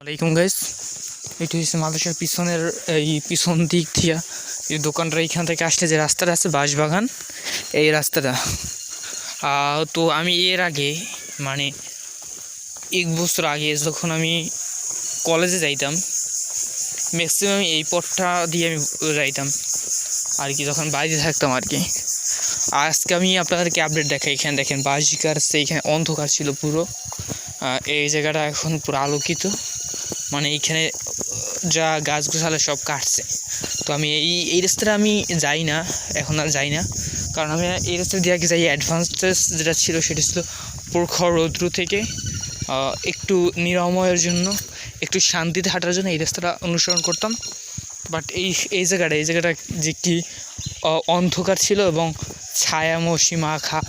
আলাইকুম গাইস, এটি হচ্ছে মাদ্রাসার পিছনের এই পিছন দিক দিয়া এই দোকানটা এইখান থেকে আসলে যে রাস্তাটা আছে বাঁশবাগান, এই রাস্তাটা। তো আমি এর আগে মানে 1 বছর আগে যখন আমি কলেজে যাইতাম, ম্যাক্সিমাম এই পথটা দিয়ে আমি যাইতাম আর কি, যখন বাড়িতে থাকতাম আর কি। আজকে আমি আপনাদেরকে আপডেট দেখাই। এখানে দেখেন বাঁশগাছ, এইখানে অন্ধকার ছিল পুরো, এই জায়গাটা এখন পুরো আলোকিত। মানে এইখানে যা গাছ গোছালে সব কাটছে। তো আমি এই রাস্তাটা আমি যাই না, এখন আর যাই না, কারণ আমি এই রাস্তা দিয়ে আগে যাই। অ্যাডভান্সটেজ যেটা ছিল সেটা ছিল প্রখর রৌদ্র থেকে একটু নিরাময়ের জন্য, একটু শান্তিতে হাঁটার জন্য এই রাস্তাটা অনুসরণ করতাম। বাট এই জায়গাটা যে কি অন্ধকার ছিল এবং ছায়ামশি মাখা,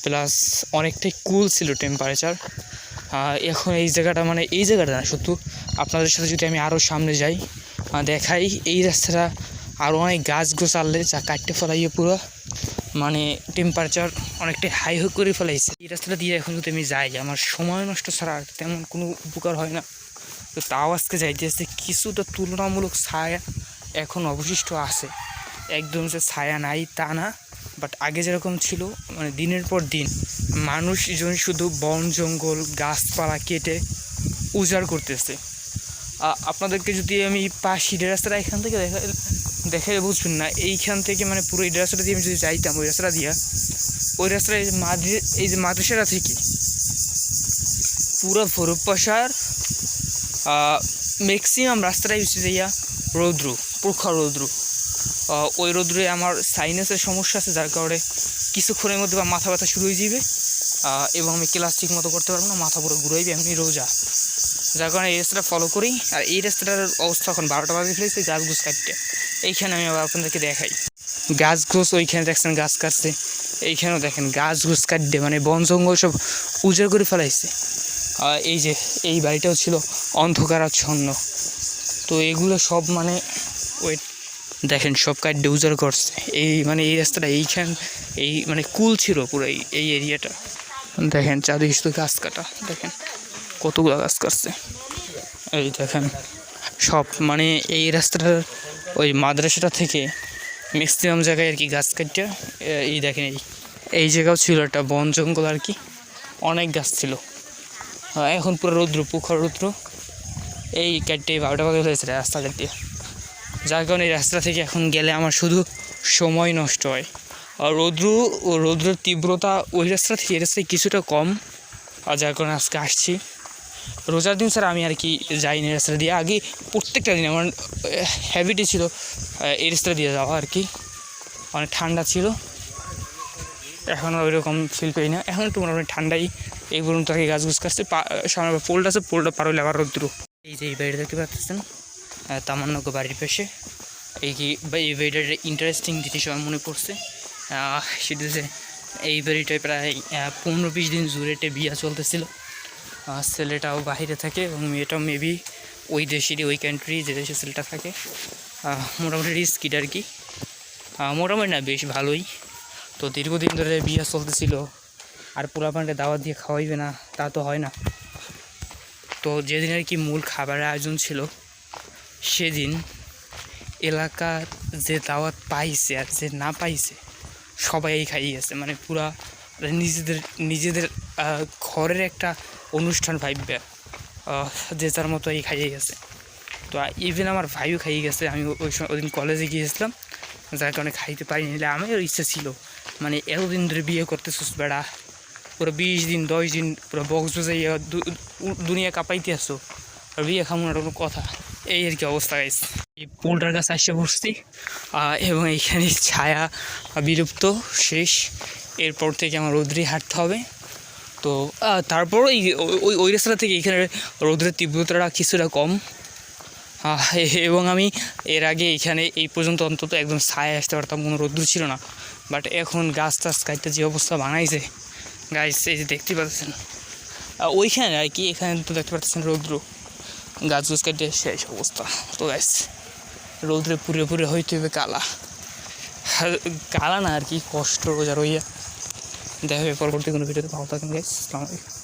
প্লাস অনেকটাই কুল ছিল টেম্পারেচার। এখন এই জায়গাটা না, শুধু আপনাদের সাথে যদি আমি আরও সামনে যাই দেখাই, এই রাস্তাটা আরও অনেক গাছ গোছালে যা কাটতে ফেলাইয়ে পুরো মানে টেম্পারেচার অনেকটাই হাই করে ফেলাইছে। এই রাস্তাটা দিয়ে এখন যদি আমি যাই, আমার সময় নষ্ট ছাড়া আর তেমন কোনো উপকার হয় না। তো তাও আজকে যাইতেছে, কিছুটা তুলনামূলক ছায়া এখন অবশিষ্ট আছে। একদম যে ছায়া নাই তা না, বাট আগে যেরকম ছিল, মানে দিনের পর দিন মানুষজন শুধু বন জঙ্গল গাছপালা কেটে উজাড় করতেছে। আপনাদেরকে যদি আমি পাশি রাস্তাটা এখান থেকে দেখে বুঝবেন না, এইখান থেকে মানে পুরো এই রাস্তাটা দিয়ে আমি যদি যাইতাম, ওই রাস্তাটা দিয়া, ওই রাস্তায় এই যে মাদ্রাসাটা থেকে পুরো ভরপাশার ম্যাক্সিমাম রাস্তাটাই হচ্ছে যাইয়া রৌদ্র, প্রখর রৌদ্র। ওই রৌদ্রে আমার সাইনাসের সমস্যা আছে, যার কারণে কিছুক্ষণের মধ্যে বা মাথা ব্যথা শুরু হয়ে যাবে এবং আমি ক্লাস ঠিক মতো করতে পারবো না, মাথা পুরো ঘুরাইবে, এমনি রোজা। যার কারণে এই রাস্তাটা ফলো করি। আর এই রাস্তাটার অবস্থা এখন 12টা বাজে ফেলেছে গাছ গোছ কাটতে। এইখানে আমি আবার আপনাদেরকে দেখাই গাছ গোছ, ওইখানে দেখছেন গাছ কাটছে, এইখানেও দেখেন গাছ গোছ কাটতে মানে বন জঙ্গল সব উজাড় করে ফেলাইছে। এই যে এই বাড়িটাও ছিল অন্ধকারাচ্ছন্ন। তো এগুলো সব মানে ওই দেখেন সব কাটতে উজাড় করছে। এই রাস্তাটা এই মানে কুল ছিল পুরো এই এরিয়াটা। দেখেন চারদিকে শুধু গাছ কাটা, দেখেন কতগুলো গাছ কাটছে। এই দেখেন সব মানে এই রাস্তাটার ওই মাদ্রাসাটা থেকে ম্যাক্সিমাম জায়গায় আর কি গাছ কাটতে। এই দেখেন এই জায়গাও ছিল একটা বন জঙ্গল আর কি, অনেক গাছ ছিল। এখন পুরো রৌদ্র, প্রখর রৌদ্র, এই কাটতে 12টা বাজে হয়েছে রাস্তা কাটতে। যার কারণে এই রাস্তা থেকে এখন গেলে আমার শুধু সময় নষ্ট হয়। আর রৌদ্রের তীব্রতা ওই রাস্তা থেকে এই রাস্তায় কিছুটা কম, আর যার কারণে আজকে আসছি। রোজার দিন স্যার আমি আর কি যাইনি রাস্তা দিয়ে, আগে প্রত্যেকটা দিন আমার হ্যাবিটই ছিল এই রাস্তা দিয়ে যাওয়া আর কি। অনেক ঠান্ডা ছিল, এখন ওই রকম ফিল করি না, এখন একটু মোটামুটি ঠান্ডাই। এই পর্যন্ত আগে গাছ গুছ কাটছে, সামনে পোলটা আছে, পোলটা পার হলে আবার রৌদ্র। এই যে এই বাড়িটা দেখতে পাচ্ছেন, তামান্নাকে বাড়ির পাশে। এই বাড়িটার ইন্টারেস্টিং জিনিস আমার মনে পড়ছে, সেটা যে এই বাড়িটায় প্রায় 15-20 দিন জুড়ে বিয়া চলতেছিল। ছেলেটাও বাইরে থাকে এবং মেয়েটাও মেবি ওই দেশেরই, ওই কান্ট্রি যে দেশে ছেলেটা থাকে। মোটামুটি রিস্কিড আর কি, মোটামুটি না বেশ ভালোই। তো দীর্ঘদিন ধরে বিয়া চলতেছিল, আর পোলাপানকে দাওয়াত দিয়ে খাওয়াইবে না তা তো হয় না। তো যেদিন আর কি মূল খাবারের আয়োজন ছিল, সেদিন এলাকার যে দাওয়াত পাইছে আর যে না পাইছে সবাই খাইয়ে গেছে, মানে পুরা নিজেদের ঘরের একটা অনুষ্ঠান ভাইবে যে যার মতো খাইয়ে গেছে। তো ইভেন আমার ভাইও খাইয়ে গেছে। আমি ওই দিন কলেজে গিয়েছিলাম, যার কারণে খাইতে পারিনি। নিলে আমার ইচ্ছা ছিল, মানে এতদিন ধরে বিয়ে করতেছিস বেড়া, পুরো 20 দিন 10 দিন পুরো বক্স বাজাইয়া দুনিয়া কাঁপাইতে আসো, আর বিয়ে খামো না কোনো কথা। এই আর কি অবস্থা গাইছে। এই পোলটার কাছে আসে বসছি এবং এইখানে ছায়া বিলুপ্ত শেষ। এরপর থেকে আমার রৌদ্রে হাঁটতে হবে। তো তারপর ওই রাস্তা থেকে এইখানে রৌদ্রের তীব্রতাটা কিছুটা কম, এবং আমি এর আগে এইখানে এই পর্যন্ত অন্তত একদম ছায়া আসতে পারতাম, কোনো রৌদ্র ছিল না। বাট এখন গাছ টাছ কাটতে যে অবস্থা বানাইছে গাছ, এই যে দেখতে পাচ্ছেন ওইখানে আর কি, এখানে তো দেখতে পাচ্ছেন রৌদ্র, গাছ গাছ কাটতে শেষ অবস্থা। তো গাছ রৌদ্রে পুরে হইতে হবে কালা না আর কি, কষ্ট রোজা রইয়া। দেখা হবে পরবর্তী কোনো ভিডিওতে। ভালো থাকেন গাইস, আসসালামু আলাইকুম।